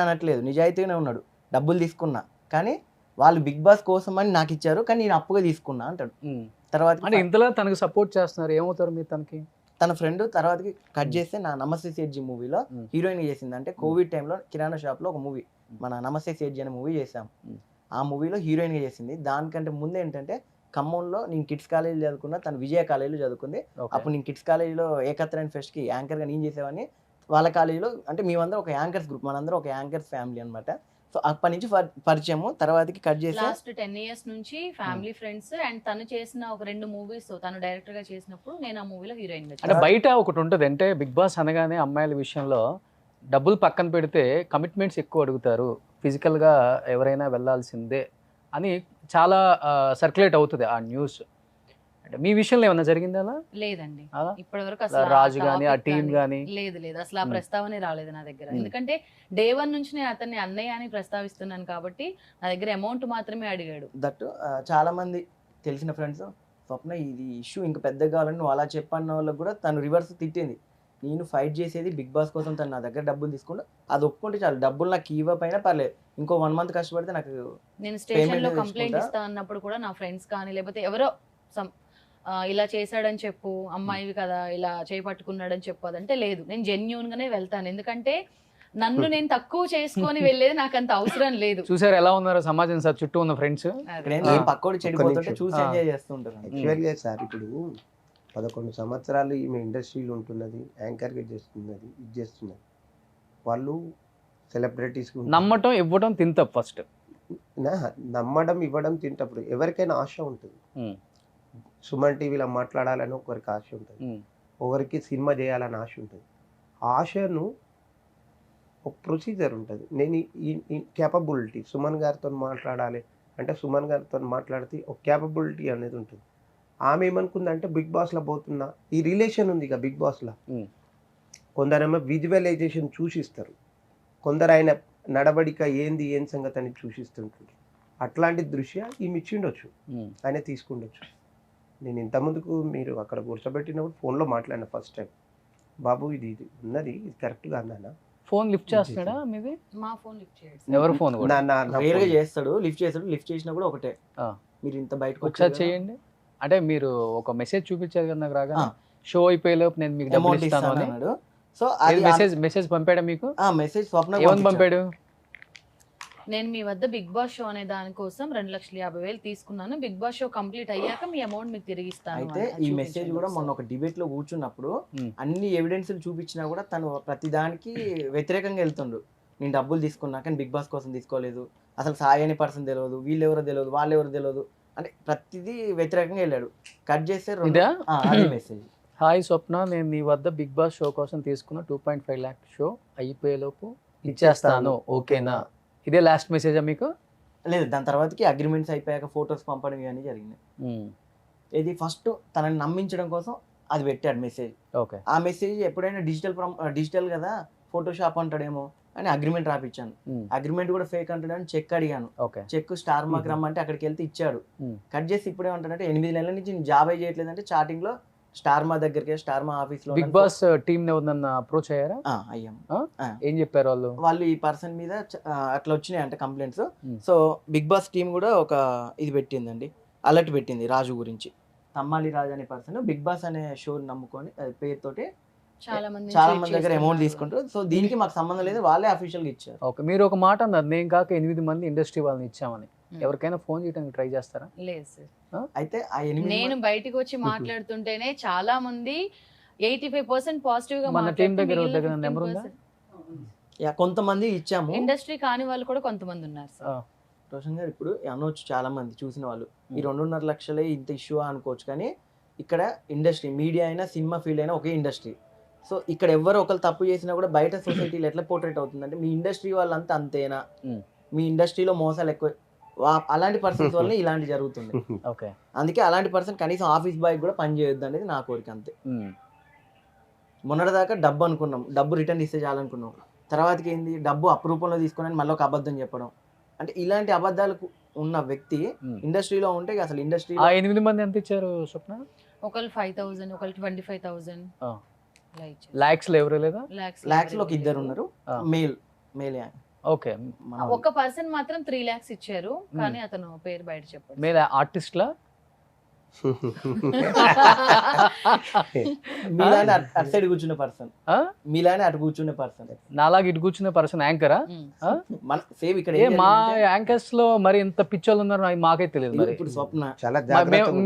S4: అనట్లేదు, నిజాయితీగానే ఉన్నాడు, డబ్బులు తీసుకున్నా కానీ వాళ్ళు బిగ్ బాస్ కోసం అని నాకు ఇచ్చారు కానీ నేను అప్పుగా తీసుకున్నా అంటాడు. తర్వాత
S1: అంటే ఇంతలో తనకు సపోర్ట్ చేస్తున్నారు, ఏమవుతారు మీరు తనకి?
S4: తన ఫ్రెండ్ తర్వాతకి కట్ చేస్తే నా నమస్తే సేట్జీ మూవీలో హీరోయిన్ చేసింది. అంటే కోవిడ్ టైంలో కిరాణా షాప్లో ఒక మూవీ, మన నమస్తే సేట్జీ అనే మూవీ చేసాం, ఆ మూవీలో హీరోయిన్గా చేసింది. దానికంటే ముందు ఏంటంటే ఖమ్మంలో నేను కిడ్స్ కాలేజీలో చదువుకున్నా, తను విజయ కాలేజీలో చదువుకుంది. అప్పుడు నేను కిడ్స్ కాలేజీలో ఏకత్రైన్ ఫెస్ట్కి యాంకర్గా నేను చేసేవాడిని. వాళ్ళ కాలేజీలో అంటే మేమందరం ఒక యాంకర్స్ గ్రూప్, మనందరం ఒక యాంకర్స్ ఫ్యామిలీ అనమాట. సో అప్పటి నుంచి పరిచయము, తర్వాతకి కట్ చేసి
S3: లాస్ట్ 10 years నుంచి ఫ్యామిలీ ఫ్రెండ్స్. అండ్ తను చేసిన ఒక 2 మూవీస్ తను డైరెక్టర్ గా చేసినప్పుడు నేను ఆ మూవీలో హీరోయిన్ గా
S1: అంటే బయట ఒకటి ఉంటుంది, అంటే బిగ్ బాస్ అనగానే అమ్మాయిల విషయంలో డబ్బులు పక్కన పెడితే కమిట్మెంట్స్ ఎక్కువ అడుగుతారు, ఫిజికల్గా ఎవరైనా వెళ్ళాల్సిందే అని చాలా సర్క్యులేట్ అవుతుంది ఆ న్యూస్. అంటే మీ విషయంలో ఏమన్నా జరిగిందా అలా?
S3: లేదండి
S1: అలా?
S3: ఇప్పటి వరకు అసలు
S1: రాజు కానీ ఆ టీం కానీ?
S3: లేదు అసలు ఆ ప్రస్తావనే రాలేదు నా దగ్గర. ఎందుకంటే డే 1 నుంచి నేను అతన్ని అన్నయ్య అని ప్రస్తావిస్తున్నాను కాబట్టి నా దగ్గర అమౌంట్ మాత్రమే అడిగాడు.
S4: దట్టు చాలా మంది తెలిసిన ఫ్రెండ్స్, స్వప్న ఇది ఇష్యూ ఇంకా పెద్దగా కావాలని నువ్వు అలా చెప్పన్న వాళ్ళకి కూడా తను రివర్స్ తిట్టింది. నేను ఫైట్ చేసేది బిగ్ బాస్ కోసం, తను నా దగ్గర డబ్బులు తీసుకుంటా, అది ఒప్పుకుంటే చాలు, డబ్బులు నాకు ఇవ్వకపోయినా పర్లేదు, ఇంకో 1 month కష్టపడితే నాకు
S3: నేను స్టేషన్ లో
S4: payment
S3: కంప్లైంట్
S4: తీసుకుంటా.
S3: ఇస్తా అన్నప్పుడు కూడా నా ఫ్రెండ్స్ కానీ లేకపోతే ఎవరో ఇలా చేశాడని చెప్పు, అమ్మాయివి కదా ఇలా చేపట్టుకున్నాడని చెప్పు, అదంటే లేదు, నేను జెన్యూన్ గానే వెళ్తాను. ఎందుకంటే నన్ను నేను తక్కువ చేసుకొని వెళ్ళేది నాకు అంత అవసరం లేదు.
S1: చూసారు ఎలా ఉన్నారో సమాజం సార్ చుట్టూ ఉన్న ఫ్రెండ్స్.
S4: ఇక్కడ ఏంది, పక్కోడు చెడిపోతుంటే
S2: నిమిషం.
S4: చూసి ఎంజాయ్ చేస్తుంటారు.
S2: యాక్చువల్గా సార్ ఇప్పుడు 11 సంవత్సరాలు ఈమె ఇండస్ట్రీలో ఉంటున్నది, యాంకర్గా చేస్తున్నది, ఇది చేస్తున్నది. వాళ్ళు సెలబ్రిటీస్
S1: నమ్మటం ఇవ్వడం తింటాం ఫస్ట్.
S2: నమ్మడం ఇవ్వడం తింటప్పుడు ఎవరికైనా ఆశ ఉంటుంది. సుమన్ టీవీలో మాట్లాడాలని ఒకరికి ఆశ ఉంటుంది, ఒకరికి సినిమా చేయాలని ఆశ ఉంటుంది. ఆశను ఒక ప్రొసీజర్ ఉంటుంది. నేను ఈ క్యాపబిలిటీ సుమన్ గారితో మాట్లాడాలి అంటే సుమన్ గారితో మాట్లాడితే ఒక క్యాపబిలిటీ అనేది ఉంటుంది. ఆమె ఏమనుకుందంటే బిగ్ బాస్లో పోతున్నా, ఈ రిలేషన్ ఉంది ఇక బిగ్ బాస్లో. కొందరేమో విజువలైజేషన్ చూసిస్తారు, కొందరు ఆయన నడవడిక ఏంది ఏం సంగతి అని చూసిస్తుంటారు. అట్లాంటి దృశ్య ఈమె ఇచ్చిండొచ్చు, ఆయన తీసుకుండొచ్చు. నేను ఇంతకుముందుకు మీరు అక్కడ కూర్చోబెట్టినప్పుడు ఫోన్లో మాట్లాడిన ఫస్ట్ టైం, బాబు ఇది ఇది ఉన్నది, ఇది కరెక్ట్గా అన్నానా?
S1: ఫోన్ లిఫ్ట్ చేస్తాడా మీది?
S3: మా ఫోన్ లిఫ్ట్ చేయడు.
S1: ఎవరు ఫోన్ కూడా?
S4: రేర్ గా చేస్తాడు, లిఫ్ట్ చేస్తాడు, లిఫ్ట్ చేసినా కూడా ఒకటే, మీరు ఇంత బయటకు
S1: ఒకసారి చేయండి. అంటే మీరు ఒక మెసేజ్ చూపించారు కదా నాకు రాగా, షో అయిపోయే లోపు నేను మీకు డబ్బులు
S4: అమౌంట్
S1: ఇస్తాను అని.
S4: అన్నాడు. సో
S1: మెసేజ్ పంపాడా మీకు?
S4: మెసేజ్ స్వప్న
S1: ఏమని పంపాడు?
S3: నేను మీ వద్ద బిగ్ బాస్ షో అనే దానికోసం 2,50,000 తీసుకున్నాను, బిగ్ బాస్ షో కంప్లీట్ అయ్యాక మీ అమౌంట్ మీకు తిరిగి ఇస్తాను.
S4: అయితే ఈ మెసేజ్ కూడా మొన్న ఒక డిబేట్ లో కూర్చున్నప్పుడు అన్ని ఎవిడెన్స్ చూపించినా కూడా తను ప్రతి దానికి వ్యతిరేకంగా వెళ్తుండు. నేను డబ్బులు తీసుకున్నా కానీ బిగ్ బాస్ కోసం తీసుకోలేదు, అసలు సాయి అనే పర్సన్ తెలియదు, వీళ్ళెవరో తెలియదు, వాళ్ళెవరో తెలియదు అంటే ప్రతిదీ వ్యతిరేకంగా వెళ్ళాడు. కట్ చేస్తే అదే మెసేజ్.
S1: హాయ్ స్వప్న, నేను నీ వద్ద బిగ్ బాస్ షో కోసం తీసుకున్న 2.5 lakh షో అయిపోయేలోపు ఇచ్చేస్తాను, ఓకేనా? ఇదే లాస్ట్ మెసేజా మీకు?
S4: లేదు, దాని తర్వాతకి అగ్రిమెంట్స్ అయిపోయాక ఫొటోస్ పంపడం ఇవన్నీ జరిగినాయి. ఇది ఫస్ట్ తనని నమ్మించడం కోసం అది పెట్టాడు మెసేజ్.
S1: ఓకే.
S4: ఆ మెసేజ్ ఎప్పుడైనా డిజిటల్ కదా, ఫోటోషాప్ అంటాడేమో అని అగ్రిమెంట్ రాపిచ్చాను. అగ్రిమెంట్ కూడా ఫేక్ అంటాడని చెక్ అడిగాను. చెక్ స్టార్ మార్క్ రమ్మంటే అక్కడికి వెళ్తే ఇచ్చాడు. కట్ చేసి ఇప్పుడు ఏమంటాడంటే 8 నెలల నుంచి నేను జాబ్ చేయట్లేదు అంటే చాటింగ్ లో స్టార్ మా దగ్గరికి, స్టార్ మా ఆఫీస్ లో
S1: బిగ్ బాస్ టీమ్ ఎవరన్నా అప్రోచ్ అయ్యారా?
S4: అయ్యాం.
S1: ఏం చెప్పారు వాళ్ళు?
S4: వాళ్ళు ఈ పర్సన్ మీద అట్లా వచ్చినాయి అంటే complaints. So Bigg Boss team కూడా ఒక ఇది పెట్టిందండి, అలర్ట్ పెట్టింది రాజు గురించి. తమ్మాలి రాజు అనే పర్సన్ బిగ్ బాస్ అనే షో నమ్ముకొని పేరుతోటి చాలా మంది దగ్గర అమౌంట్ తీసుకుంటారు. సో దీనికి మాకు సంబంధం లేదు, వాళ్ళే అఫీషియల్ గా ఇచ్చారు.
S1: ఓకే. మీరు ఒక మాట అన్నారు, నేను కాక 8 మంది ఇండస్ట్రీ వాళ్ళని ఇచ్చామని. ఎవరికైనా ఫోన్ చేయడానికి ట్రై చేస్తారా?
S3: లేదు సార్.
S4: అయితే
S3: నేను బయటికి వచ్చి మాట్లాడుతుంటేనే చాలా మంది 85% పాజిటివ్ గా
S1: మన టీం దగ్గర నెంబర్ ఉందా?
S4: కొంతమంది ఇచ్చాము,
S3: ఇండస్ట్రీ కాని వాళ్ళు కూడా కొంతమంది ఉన్నారు సార్.
S4: రోషన్ గారు ఇప్పుడు అనవచ్చు, చాలా మంది చూసిన వాళ్ళు ఈ 2.5 లక్షలే ఇంత ఇష్యూ అనుకోవచ్చు, కానీ ఇక్కడ ఇండస్ట్రీ మీడియా అయినా సినిమా ఫీల్డ్ అయినా ఒకే ఇండస్ట్రీ. సో ఇక్కడ ఎవరు ఒకరు తప్పు చేసినా కూడా బయట సొసైటీలో ఎట్లా పోర్ట్రేట్ అవుతుందంటే మీ ఇండస్ట్రీ వాళ్ళంతా అంతేనా, మీ ఇండస్ట్రీలో మోసాలు ఎక్కువ, అలాంటి పర్సన్స్ వల్ల ఇలాంటి జరుగుతుంది.
S1: ఓకే.
S4: అందుకే అలాంటి పర్సన్ కనీసం ఆఫీస్ బాయ్ కూడా పని చేయొద్దు అనేది నా కోరిక అంతే. మొన్నటిదాకా డబ్బు అనుకున్నాం, డబ్బు రిటర్న్ ఇస్తే చాలనుకున్నాం, తర్వాతకి ఏంది డబ్బు అప్రూపంలో తీసుకుని మళ్ళీ ఒక అబద్ధం చెప్పడం. అంటే ఇలాంటి అబద్ధాలకు ఉన్న వ్యక్తి ఇండస్ట్రీలో ఉంటే అసలు ఇండస్ట్రీ
S1: 8 మంది ఎంత ఇచ్చారు స్వప్న?
S3: ఒకళ్ళు 5,000, ఒకళ్ళు 25,000.
S1: లాక్స్ లో ఎవరు లేదా?
S4: లాక్స్ లో ఒక ఇద్దరు ఉన్నారు, మేల్.
S1: ఓకే.
S3: ఒక పర్సన్ మాత్రం 3 lakhs ఇచ్చారు, కానీ అతను పేరు బయట చెప్పాడు.
S1: మేల్ ఆర్టిస్ట్ లా?
S4: మీలానే అటు సైడ్ కూర్చునే పర్సన్,
S1: ఆ?
S4: మీలానే అటు కూర్చునే పర్సన్,
S1: నాలాగా ఇటు కూర్చునే పర్సన్ యాంకరా?
S4: మన సేమ్ ఇక్కడ
S1: ఏ
S4: ఏం
S1: మా
S4: జరిగిందంటే,
S1: యాంకర్స్ లో మరి ఇంత పిచ్చోళ్ళు ఉన్నారు మాకే తెలియదు మరి.
S4: ఇప్పుడు స్వప్న
S2: చాలా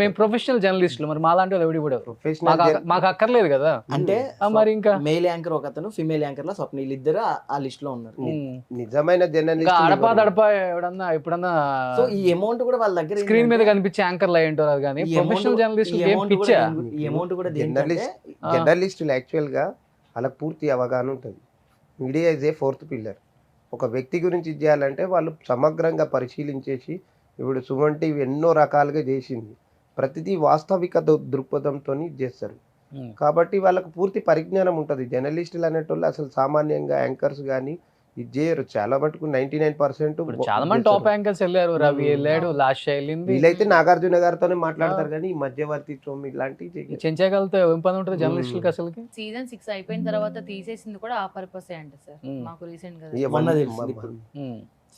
S1: మేము ప్రొఫెషనల్ జర్నలిస్టులు, మరి మాలాంటి వాళ్ళు ఎవడి కూడా
S2: ప్రొఫెషనల్
S1: మాకు అక్కర్లేదు కదా.
S4: అంటే
S1: మరి ఇంకా
S4: మేల్ యాంకర్ ఒక అతను, ఫిమేల్ యాంకర్ లో స్వప్న, వీళ్ళిద్దరు ఆ లిస్ట్ లో ఉన్నారు.
S2: నిజమైన
S1: ఇంకా
S2: జర్నలిస్ట్
S1: అడపా దడపా ఎవడన్నా ఎప్పుడన్నా
S4: సో ఈ అమౌంట్ కూడా వాళ్ళ దగ్గర
S1: స్క్రీన్ మీద కనిపించే యాంకర్లు అయి ఉంటారు కానీ ప్రొఫెషనల్ జర్నలిస్ట్ ఏం పిచ్చా.
S4: ఈ అమౌంట్ కూడా
S2: జర్నలిస్టులు యాక్చువల్ గా వాళ్ళకి పూర్తి అవగాహన ఉంటుంది. Media is a 4th pillar. ఒక వ్యక్తి గురించి చేయాలంటే వాళ్ళు సమగ్రంగా పరిశీలించేసి, ఇప్పుడు సుమన్ టీవీ ఎన్నో రకాలుగా చేసింది, ప్రతిదీ వాస్తవిక దృక్పథంతో చేస్తారు. కాబట్టి వాళ్ళకు పూర్తి పరిజ్ఞానం ఉంటుంది. జర్నలిస్టులు అనేటోళ్ళు అసలు సామాన్యంగా యాంకర్స్ కానీ ఇది చేయరు. చాలా మటుకు 99%
S1: చాలా మంది టాప్ యాంకర్స్ వెళ్ళారు. రవి వెళ్ళాడు, లాస్ట్ వెళ్ళింది.
S2: వీలైతే నాగార్జున గారితోనే మాట్లాడతారు కానీ ఈ మధ్యవర్తిత్వం ఇలాంటివి
S1: చెంచగలతో ఏం పని ఉంటుంది జర్నలిస్టులకి అసలుకి.
S3: సీజన్ 6 అయిపోయిన తర్వాత తీసేసింది కూడా ఆ పర్పసే అంట సార్. మాకు రీసెంట్ గా
S4: మొన్న తెలిసింది ఇప్పుడు.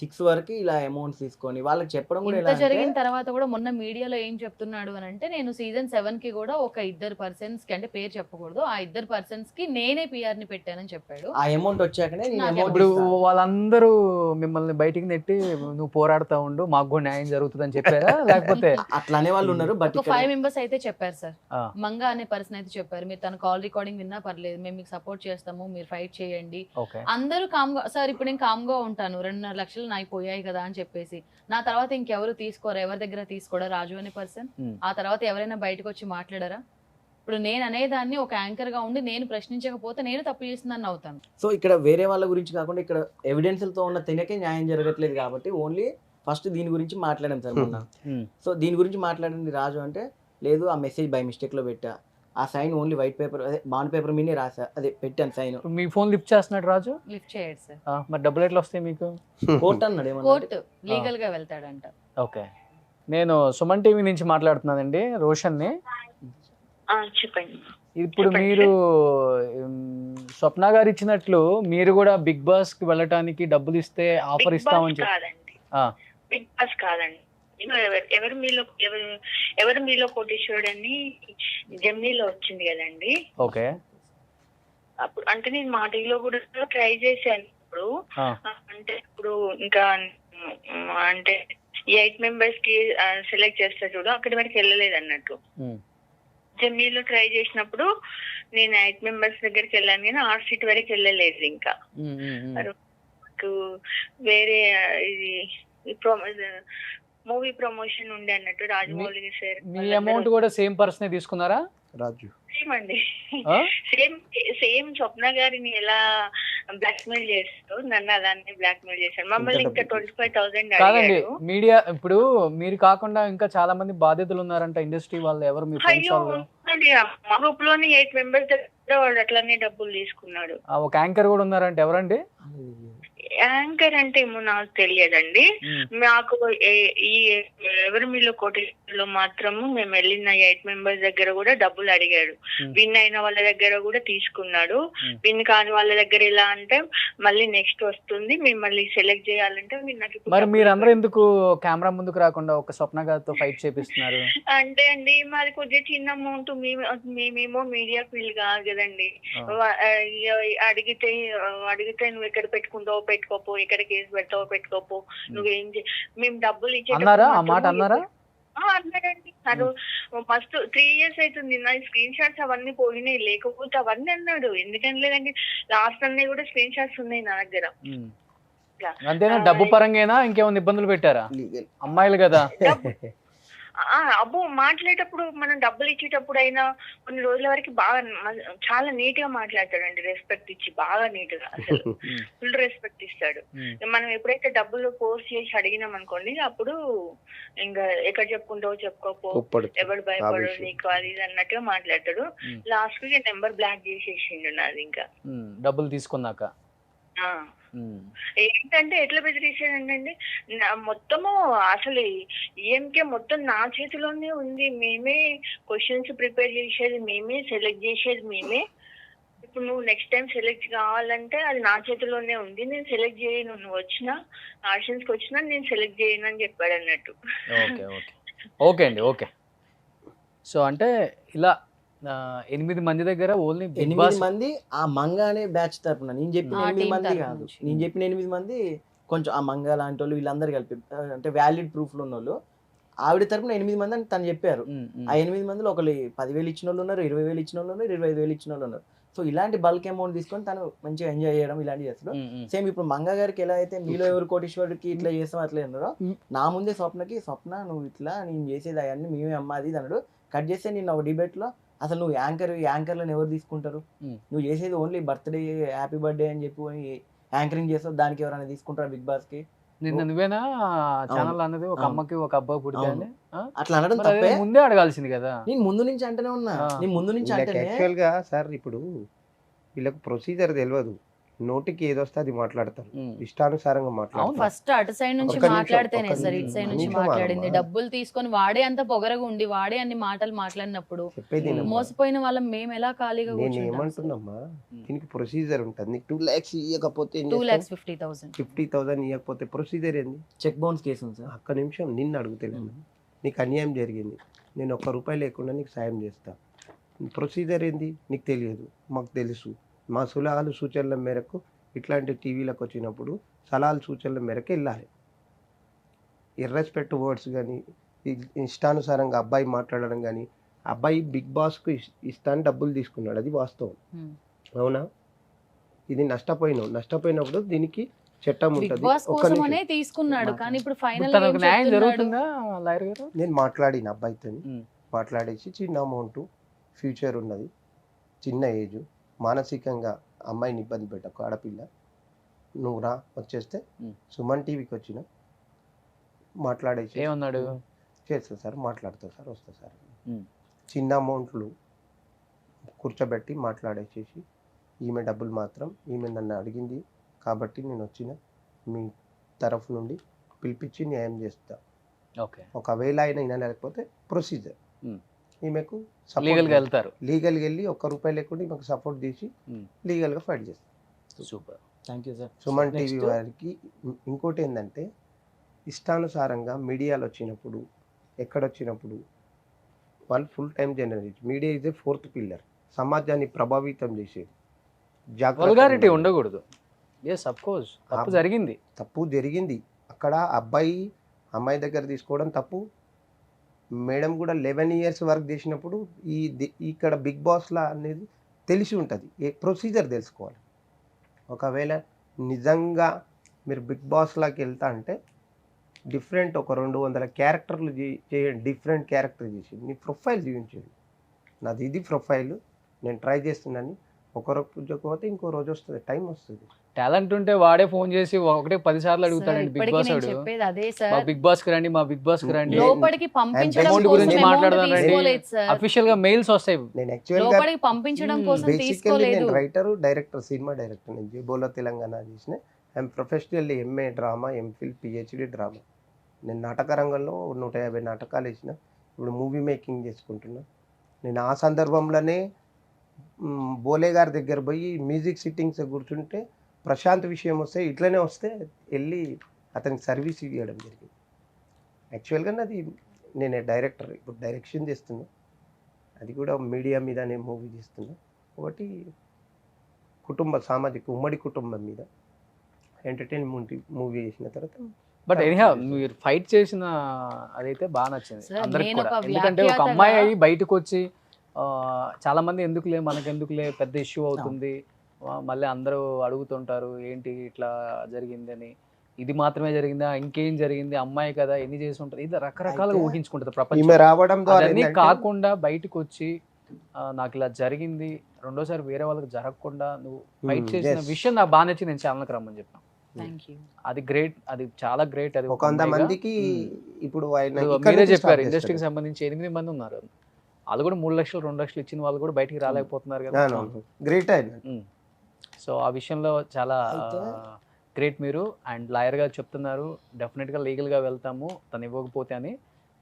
S4: 6 వరకు ఇలా అమౌంట్స్ తీసుకొని వాళ్ళకి చెప్పడం కూడా
S3: ఇంత జరిగిన తర్వాత కూడా మొన్న మీడియాలో ఏం చెప్తున్నాడు అని అంటే, నేను సీజన్ 7 కి కూడా ఒక 2 పర్సన్స్ కి, అంటే పేరు చెప్పకూడదు, ఆ 2 పర్సన్స్ కి నేనే పిఆర్ ని పెట్టానని చెప్పాడు.
S4: ఆ అమౌంట్ వచ్చాకనే నేను
S3: నాకు
S4: అమౌంట్
S1: ఇప్పుడు వాళ్ళందరూ మిమ్మల్ని బయటికి నెట్టి నువ్వు పోరాడుతా ఉండు, మాకు కూడా న్యాయం జరుగుతుంది అని చెప్పారా? లేకపోతే
S4: అట్లా అనే వాళ్ళు ఉన్నారు. బట్
S3: ఒక 5 మెంబర్స్ అయితే చెప్పారు సార్.
S1: ఆ.
S3: మంగా అనే పర్సన్ అయితే చెప్పారు, మీరు తన కాల్ రికార్డింగ్ విన్నా పర్లేదు, మేము మీకు సపోర్ట్ చేస్తాము, మీరు ఫైట్ చేయండి.
S1: ఓకే,
S3: అందరూ కామ్ గా, సార్ ఇప్పుడు నేను కామ్ గా ఉంటాను, 2.5 లక్షలు నాకు పోయాయి కదా అని చెప్పేసి, నా తర్వాత ఇంకెవరు తీసుకోరా, ఎవరి దగ్గర తీసుకోరా రాజు అనే పర్సన్. ఆ తర్వాత ఎవరైనా బయటకు వచ్చి మాట్లాడారా? ఇప్పుడు నేను అనేదాన్ని ఒక యాంకర్ గా ఉండి నేను ప్రశ్నించకపోతే నేను తప్పు చేసిందని అవుతాను.
S4: సో ఇక్కడ వేరే వాళ్ళ గురించి కాకుండా ఇక్కడ ఎవిడెన్స్లతో ఉన్న తినకే న్యాయం జరగట్లేదు కాబట్టి ఓన్లీ ఫస్ట్ దీని గురించి మాట్లాడాం సార్ మొన్న. సో దీని గురించి మాట్లాడింది రాజు అంటే, లేదు ఆ మెసేజ్ బై మిస్టేక్ లో పెట్టా, ఆ సైన్ ఓన్లీ వైట్ పేపర్, అదే బాండ్ పేపర్ మీదే రాసా, అదే పెట్టాను సైన్.
S1: మీ ఫోన్ లిఫ్ట్ చేస్తున్నాడు రాజు.
S3: లిఫ్ట్ చేయడు సార్.
S1: మరి డబ్బులు ఎట్లా వస్తాయి మీకు?
S4: కోర్ట్ అన్నాడు ఏమన్నా.
S3: కోర్టు లీగల్ గా వెళ్తాడంట.
S1: ఓకే, నేను సుమన్ టీవీ నుంచి మాట్లాడుతున్నానండి, రోషన్ని.
S5: చెప్పండి.
S1: ఇప్పుడు మీరు స్వప్న గారు ఇచ్చినట్లు మీరు కూడా బిగ్ బాస్ కి వెళ్ళటానికి డబ్బులు ఇస్తే ఆఫర్ ఇస్తామని చెప్పి.
S5: కాదండి, బిగ్ బాస్ కాదండి. ఎవరు మీలో కోటేశ్వరుడు అని జెమినీలో వచ్చింది కదండి.
S1: ఓకే,
S5: అప్పుడు అంటే నేను మా టీవీలో కూడా ట్రై చేశాను. ఇప్పుడు అంటే ఇప్పుడు ఇంకా అంటే 8 మెంబర్స్ కి సెలెక్ట్ చేస్తారు చూడు, అక్కడి వరకు వెళ్ళలేదు అన్నట్టు. జెమినీలో ట్రై చేసినప్పుడు నేను 8 మెంబర్స్ దగ్గరికి వెళ్ళాను కానీ ఆ సీట్ వరకు వెళ్ళలేదు. ఇంకా వేరే ఇది మూవీ ప్రమోషన్ ఉండే అన్నట్టు రాజమౌళి సార్.
S1: మీ అమౌంట్ కూడా సేమ్ పర్సనే తీసుకున్నారా?
S2: రాజు
S5: సేమ్ అండి, సేమ్ స్వప్న గారిని ఎలా బ్లాక్ మెయిల్ చేస్తూ నన్ను అలానే బ్లాక్ మెయిల్ చేశారు. మమ్మల్ని ఇంకా 25,000
S1: కాదండి.
S5: అడిగారు.
S1: మీడియా ఇప్పుడు మీరు కాకుండా ఇంకా చాలా మంది బాధితులు ఉన్నారంట ఇండస్ట్రీ వాళ్ళు, ఎవరు మీ ఫ్రెండ్స్ వాళ్ళు?
S5: మా గ్రూప్ లోని 8 మెంబర్స్ దగ్గర వాడు అట్లానే డబ్బులు తీసుకున్నాడు.
S1: ఒక యాంకర్ కూడా ఉన్నారంట, ఎవరండి?
S5: యాంకర్ అంటే ఏమో నాకు తెలియదండి. మాకు ఈ ఎవరు మీలో కోటేశ్వరంలో మాత్రము మేము వెళ్ళిన 8 మెంబర్స్ దగ్గర కూడా డబ్బులు అడిగాడు. విన్ అయిన వాళ్ళ దగ్గర కూడా తీసుకున్నాడు. విన్ కాని వాళ్ళ దగ్గర ఎలా అంటే మళ్ళీ నెక్స్ట్ వస్తుంది, మిమ్మల్ని సెలెక్ట్ చేయాలంటే
S1: మరి మీరందరూ ఎందుకు కెమెరా ముందుకు రాకుండా ఒక స్వప్న గారితో ఫైట్ చేపిస్తున్నారు?
S5: అంటే అండి మాది కొద్దిగా చిన్న అమౌంట్, మేమేమో మీడియా ఫీల్డ్ కాదు కదండి. అడిగితే నువ్వు ఎక్కడ పెట్టుకుంటావో పెట్టుకోపో, ఎక్కడ కేసు పెడతావో పెట్టుకోపో, నువ్వేం మేము డబ్బులు
S1: అన్నారా? ఆ మాట అన్నారా?
S5: అన్నాడండి. అది మస్తు 3 years అవుతుంది. నా స్క్రీన్ షాట్స్ అవన్నీ పోయినాయి, లేకపోతే అవన్నీ అన్నాడు. ఎందుకని లేదండి, లాస్ట్ అన్నీ కూడా స్క్రీన్ షాట్స్ ఉన్నాయి నా దగ్గర.
S1: అంతేనా? డబ్బు పరంగా ఇంకేమైనా ఇబ్బందులు పెట్టారా? అమ్మాయిలు కదా.
S5: అబ్బో మాట్లాడేటప్పుడు మనం డబ్బులు ఇచ్చేటప్పుడు అయినా కొన్ని రోజుల వరకు బాగా చాలా నీట్ గా మాట్లాడతాడండి, రెస్పెక్ట్ ఇచ్చి బాగా నీట్ గా, అసలు ఫుల్ రెస్పెక్ట్ ఇస్తాడు. మనం ఎప్పుడైతే డబ్బులు ఫోర్స్ చేసి అడిగినాం అనుకోండి, అప్పుడు ఇంకా ఎక్కడ చెప్పుకుంటావో చెప్పుకోపో, ఎవరు భయపడు నీకు అది ఇది అన్నట్టుగా మాట్లాడతాడు. లాస్ట్ కి నెంబర్ బ్లాక్ చేసేసిండు నాది. ఇంకా
S1: డబ్బులు తీసుకున్నాక
S5: ఏంటంటే ఎట్లా బెదిరించాడండి, మొత్తము అసలు ఈఎంకే మొత్తం నా చేతిలోనే ఉంది. మేమే క్వశ్చన్స్ ప్రిపేర్ చేసేది మేమే, సెలెక్ట్ చేసేది మేమే. ఇప్పుడు నువ్వు నెక్స్ట్ టైం సెలెక్ట్ కావాలంటే అది నా చేతిలోనే ఉంది, నేను సెలెక్ట్ చేయను, నువ్వు వచ్చినా ఆడిషన్స్ కి వచ్చినా నేను సెలెక్ట్ చేయను అని చెప్పాడు అన్నట్టు.
S1: ఓకే అండి, ఓకే. సో అంటే ఇలా 8 మంది దగ్గర ఓన్లీ బిగ్
S4: 8
S1: బాస్
S4: మంది ఆ మంగ అనే బ్యాచ్ తరపున, నేను చెప్పిన
S3: ఆ
S4: 8
S3: team
S4: మంది
S3: తరపు
S4: కాదు,
S3: నుంచి.
S4: నేను చెప్పిన 8 మంది కొంచెం ఆ మంగ లాంటి వాళ్ళు వీళ్ళందరూ కలిపి అంటే వ్యాలిడ్ ప్రూఫ్లు ఉన్న వాళ్ళు. ఆవిడ తరపున 8 మంది అని తను చెప్పారు. ఆ 8 మందిలో ఒకళ్ళు 10,000 ఇచ్చిన వాళ్ళు ఉన్నారు, 20,000 ఇచ్చిన వాళ్ళు ఉన్నారు, 25,000 ఇచ్చిన వాళ్ళు ఉన్నారు. సో ఇలాంటి బల్క్ అమౌంట్ తీసుకొని తను మంచిగా ఎంజాయ్ చేయడం ఇలాంటివి చేస్తారు. సేమ్ ఇప్పుడు మంగ గారికి ఎలా అయితే మీలో ఎవరు కోటీశ్వరుడికి ఇట్లా చేస్తాం అట్లా అన్నారో, నా ముందే స్వప్న నువ్వు ఇట్లా నేను చేసేది అవన్నీ మేమే అమ్మాది ఇది అన్నాడు. కట్ చేస్తే నేను ఒక డిబేట్ లో అసలు నువ్వు యాంకర్లను ఎవరు తీసుకుంటారు, నువ్వు చేసేది ఓన్లీ బర్త్డే హ్యాపీ బర్త్డే అని చెప్పి యాంకరింగ్ చేస్తావు, దానికి ఎవరైనా తీసుకుంటారు బిగ్ బాస్ కి?
S1: నిన్న నువ్వేనా ఛానల్ అన్నది ఒక
S4: అవును.
S1: అమ్మకి ఒక అబ్బాయి పుడితే అని?
S4: అట్లా అనడం
S1: మరి అదే
S4: తప్పే.
S1: ముందే అడగాల్సింది కదా.
S4: నేను ముందు నుంచి అంటేనే ఉన్నా, నేను ముందు నుంచి అంటేనే
S2: యాక్చువల్గా సార్ ఇప్పుడు వీళ్ళకి ప్రొసీజర్ తెలియదు, నోటికి ఏదొస్తే అది మాట్లాడతారు, ఇష్టానుసారంగా మాట్లాడతారు.
S3: ఫస్ట్ అటు సైడ్ నుంచి
S2: ఒక్క నిమిషం,
S3: మాట్లాడితేనే
S2: ఒక్క
S3: సార్ ఇటు
S2: నిమిషం,
S3: సైడ్ నుంచి
S2: నిమిషం
S3: మాట్లాడింది.
S2: ఆగమ్మా.
S3: డబ్బులు తీసుకొని వాడే అంత పొగరగా ఉండి వాడే అన్ని మాటలు మాట్లాడినప్పుడు
S2: చెప్పేది వినమ్మా.
S3: మోసపోయిన వాళ్ళం మేము ఎలా ఖాళీగా
S2: నేను
S3: కూర్చుంటాం?
S2: ఏమంటున్నామ్మా, దీనికి ప్రొసీజర్ ఉంటుంది. నీకు 2 lakhs ఇవ్వకపోతే
S3: 2,50,000.
S2: 50,000 ఇవ్వకపోతే ప్రొసీజర్ ఏంది?
S4: చెక్ బౌన్స్ కేసు ఉంది సార్.
S2: ఒక్క నిమిషం, నిన్ను అడుగుతలేను. నీకు అన్యాయం జరిగింది, నేను ₹1 లేకుండా నీకు సాయం చేస్తా. ప్రొసీజర్ ఏంది నీకు తెలియదు, మాకు తెలుసు. మా సలహాలు సూచనల మేరకు ఇట్లాంటి టీవీలకు వచ్చినప్పుడు సలహాలు సూచనల మేరకు వెళ్ళాలి. ఇర్రెస్పెక్ట్ వర్డ్స్ కానీ ఇష్టానుసారంగా అబ్బాయి మాట్లాడడం కానీ, అబ్బాయి బిగ్ బాస్కు ఇస్తాను డబ్బులు తీసుకున్నాడు, అది వాస్తవం. అవునా? ఇది నష్టపోయినప్పుడు దీనికి చట్టం
S3: బిగ్
S2: ఉంటుంది.
S3: బాస్
S2: ఒక్క
S3: కోసమనే
S2: నిమిషం,
S3: తీసుకున్నాడు కానీ ఇప్పుడు ఫైనల్
S1: తనకు న్యాయం జరుగుతుందా లాయర్ గారు?
S2: నేను మాట్లాడిన అబ్బాయితో
S1: ఉమ్.
S2: మాట్లాడేసి చిన్న అమౌంట్, ఫ్యూచర్ ఉన్నది, చిన్న ఏజ్, మానసికంగా అమ్మాయిని ఇబ్బంది పెట్టకు, ఆడపిల్ల, నువ్వు రా వచ్చేస్తే సుమన్ టీవీకి వచ్చిన మాట్లాడేసి
S1: ఏమన్నాడు?
S2: చేస్తా సార్, మాట్లాడతా సార్, వస్తా సార్.
S1: ఉమ్.
S2: చిన్న అమౌంట్లు కూర్చోబెట్టి మాట్లాడేసేసి ఈమె డబ్బులు మాత్రం ఈమె నన్ను అడిగింది కాబట్టి నేను వచ్చిన మీ తరఫు నుండి పిలిపించి న్యాయం చేస్తా.
S1: ఓకే,
S2: ఒకవేళ ఆయన వినలేకపోతే ప్రొసీజర్ ఈమెకు
S1: లీగల్గా వెళ్తారు.
S2: లీగల్గా వెళ్ళి ₹1 లేకుండా ఈమెకు సపోర్ట్ చేసి లీగల్గా ఫైట్ చేస్తాం.
S1: Super,
S4: thank you sir.
S2: Suman TV వారికి ఇంకోటి ఏంటంటే, ఇష్టానుసారంగా మీడియాలో వచ్చినప్పుడు ఎక్కడొచ్చినప్పుడు వాళ్ళు full time journalist. Media is a 4th pillar, సమాజాన్ని ప్రభావితం చేసేది.
S1: వల్గారిటీ ఉండకూడదు. ఎస్, అఫ్ కోర్స్ తప్పు జరిగింది.
S2: తప్పు జరిగింది అక్కడ. అమ్మాయి దగ్గర తీసుకోవడం తప్పు. మేడం కూడా 11 years వర్క్ చేసినప్పుడు ఇక్కడ బిగ్ బాస్లా అనేది తెలిసి ఉంటుంది, ఏ ప్రొసీజర్ తెలుసుకోవాలి. ఒకవేళ నిజంగా మీరు బిగ్ బాస్లాకి వెళ్తా అంటే డిఫరెంట్ ఒక 200 క్యారెక్టర్లు చేయండి, డిఫరెంట్ క్యారెక్టర్ చేసి నీ ప్రొఫైల్ చూపించండి. నాది ఇది ప్రొఫైల్, నేను ట్రై చేస్తున్నాను. ఒక రోజు పోతే ఇంకో రోజు వస్తుంది, టైం వస్తుంది.
S1: టాలెంట్ ఉంటే వాడే ఫోన్ చేసి 10 సార్లు అడుగుతాడండి బిగ్ బాస్ వాడు.
S3: చెప్పేది అదే
S1: మా
S3: సార్,
S1: బిగ్ బాస్ కి రండి, మా బిగ్ బాస్ కి రండి.
S3: లోపలికి పంపించడం
S1: అమౌంట్
S3: కోసం
S1: గురించి
S3: amount
S1: మాట్లాడదాం రండి.
S3: తీసుకోలేదు సార్.
S1: అఫీషియల్ గా మెయిల్స్ వస్తాయి.
S2: నేను యాక్చువల్గా
S3: లోపలికి పంపించడం కోసం
S2: బేసికల్లీ
S3: తీసుకోలేదు.
S2: నేను రైటరు, డైరెక్టర్, సినిమా డైరెక్టర్. నేను జేబోలో తెలంగాణ చేసిన. I'm professionally MA drama, MPhil, PhD drama. నేను నాటక రంగంలో 150 నాటకాలు వేసిన. ఇప్పుడు మూవీ మేకింగ్ చేసుకుంటున్నా. నేను ఆ సందర్భంలోనే బోలే గారి దగ్గర పోయి మ్యూజిక్ సిట్టింగ్స్ కూర్చుంటే ప్రశాంత్ విషయం వస్తే ఇట్లనే వస్తే వెళ్ళి అతనికి సర్వీస్ ఇవ్వడం జరిగింది. యాక్చువల్గా నాది నేను డైరెక్టర్, ఇప్పుడు డైరెక్షన్ చేస్తున్నా, అది కూడా మీడియా మీద నేను మూవీ చేస్తున్నా. ఒకటి సామాజిక ఉమ్మడి కుటుంబం మీద ఎంటర్టైన్మెంట్ మూవీ చేసిన తర్వాత.
S1: బట్ ఎనీహా మీరు ఫైట్ చేసిన అదైతే బాగా నచ్చింది
S3: సార్,
S1: అందరికి
S3: నేను
S1: కూడా.
S3: ఒక
S1: ఎందుకంటే ఒక
S3: వ్యాఖ్యాతగా-
S1: అమ్మాయి అయ్యి బయటకు వచ్చి చాలా మంది ఎందుకులే మనకెందుకులే పెద్ద ఇష్యూ అవుతుంది, మళ్ళీ అందరూ అడుగుతుంటారు ఏంటి ఇట్లా జరిగిందని, ఇది మాత్రమే జరిగిందా, ఇంకేం జరిగింది, అమ్మాయి కదా ఎన్ని చేసి ఉంటారు, ఇది రకరకాలుగా
S2: అయితే
S1: ఊహించుకుంటుంది
S2: ఈమె
S1: ప్రపంచం.
S2: రావడం ద్వారా
S1: అదన్నీ
S2: ఏంటంటే,
S1: కాకుండా బయటకు వచ్చి నాకు ఇలా జరిగింది, రెండోసారి వేరే వాళ్ళకి జరగకుండా నువ్వు ఫైట్ చేసిన
S2: yes.
S1: విషయం నాకు బాగా నచ్చి నేను ఛానల్కి రమ్మని చెప్పాను.
S3: Thank you.
S1: అది గ్రేట్, అది చాలా గ్రేట్. అది
S2: ఒక 100 మందికి ఇప్పుడు ఆయన
S1: ఇప్పుడు
S2: ఇక్కడ
S1: మీరే
S2: నుంచి
S1: చెప్పారు
S2: start
S1: ఇండస్ట్రీకి
S2: చేస్తారు.
S1: సంబంధించి 8 మంది ఉన్నారు, వాళ్ళు కూడా 3 లక్షలు 2 లక్షలు ఇచ్చిన వాళ్ళు కూడా బయటికి రాలేకపోతున్నారు కదా.
S2: గ్రేట్ ఆయన.
S1: సో ఆ విషయంలో చాలా
S4: అయితే-
S1: గ్రేట్ మీరు. అండ్ లాయర్ గారు చెప్తున్నారు డెఫినెట్గా లీగల్గా వెళ్తాము తను ఇవ్వకపోతే అని.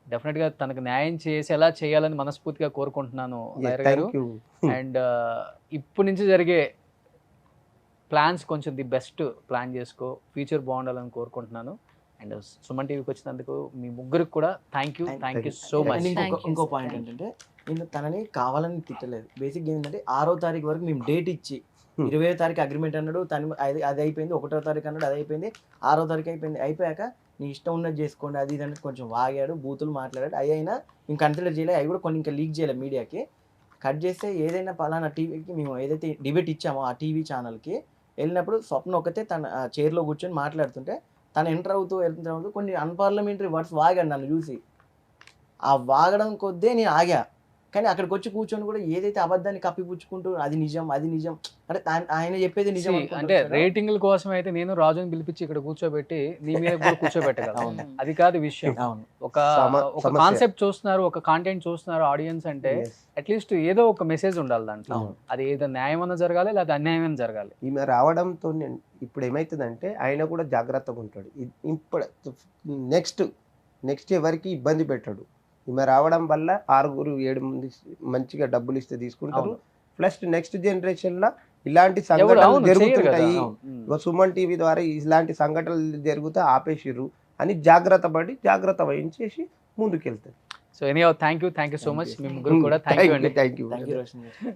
S1: డెఫినెట్గా తనకు న్యాయం చేసేలా చేయాలని మనస్ఫూర్తిగా కోరుకుంటున్నాను లాయర్ గారు.
S2: Thank you.
S1: అండ్ ఇప్పటి నుంచి జరిగే ప్లాన్స్ కొంచెం ది బెస్ట్ ప్లాన్ చేసుకో, ఫ్యూచర్ బాగుండాలని కోరుకుంటున్నాను. అండ్ సుమన్ టీవీకి వచ్చినందుకు మీ ముగ్గురికి కూడా thank you so
S4: And
S1: much.
S3: Thank you,
S4: ఇంకో
S3: sir.
S4: Point
S3: Thank you.
S4: ఏంటంటే నేను తనని కావాలని తిట్టలేదు. బేసిక్ ఏంటంటే 6వ తారీఖు వరకు మేము డేట్ ఇచ్చి 20వ తారీఖు అగ్రిమెంట్ అన్నాడు, తను అది అయిపోయింది. 1వ తారీఖు అన్నాడు, అది అయిపోయింది. 6వ తారీఖు అయిపోయింది. అయిపోయాక నీ ఇష్టం ఉన్నది చేసుకోండి అది ఇది అనేది కొంచెం వాగాడు, బూతులు మాట్లాడాడు. అవి అయినా మేము కన్సిడర్ చేయలేదు. అవి కూడా కొన్ని ఇంకా లీక్ చేయలేదు మీడియాకి. కట్ చేస్తే ఏదైనా పలానా టీవీకి మేము ఏదైతే డిబేట్ ఇచ్చామో ఆ టీవీ ఛానల్కి వెళ్ళినప్పుడు స్వప్న ఒకతే తన చైర్లో కూర్చొని మాట్లాడుతుంటే తను ఎంటర్ అవుతూ కొన్ని అన్పార్లమెంటరీ వర్డ్స్ వాగాడు నన్ను చూసి. ఆ వాగడం కొద్దే నేను ఆగా. కానీ అక్కడికి వచ్చి కూర్చొని కూడా ఏదైతే అబద్ధాన్ని కప్పిపుచ్చుకుంటూ అది నిజం అంటే ఆయన చెప్పేది నిజం
S1: అంటే రేటింగ్ల కోసం అయితే నేను రాజుని పిలిపించి ఇక్కడ కూర్చోబెట్టి నీ మీద కూడా కూర్చోబెట్టగలను.
S4: అవును.
S1: అది కాదు విషయం.
S4: అవును.
S1: ఒక
S2: సమస్య.
S1: కాన్సెప్ట్ చూస్తున్నారు, ఒక కాంటెంట్ చూస్తున్నారు ఆడియన్స్ అంటే
S2: Yes.
S1: అట్లీస్ట్ ఏదో ఒక మెసేజ్ ఉండాలి దాంట్లో.
S4: అవును.
S1: అది ఏదో న్యాయమన్నా జరగాలి లేదా అన్యాయమైనా జరగాలి.
S2: ఈమె రావడంతో ఇప్పుడు ఏమవుతుందంటే ఆయన కూడా జాగ్రత్తగా ఉంటాడు. ఇప్పుడు నెక్స్ట్ ఎవరికి ఇబ్బంది పెట్టాడు. ఈమె రావడం వల్ల 6-7 మంది మంచిగా డబ్బులు ఇస్తే తీసుకుంటారు.
S1: అవును.
S2: ప్లస్ నెక్స్ట్ జనరేషన్ లో ఇలాంటి
S1: ఎవరు
S2: సంఘటనలు
S1: అవును చేయరు కదా.
S2: జరుగుతుంటాయి.
S1: ఉమ్.
S2: ఇగో సుమన్ టీవీ ద్వారా ఇలాంటి సంఘటనలు జరిగితే ఆపేసిర్రు అని జాగ్రత్త వహించేసి ముందుకెళ్తారు.
S1: So any thank you so much. మీ ముగ్గురు
S4: you.
S1: కూడా థ్యాంక్ యూ అండి.
S2: Thank you
S4: thank you Roshan గారు.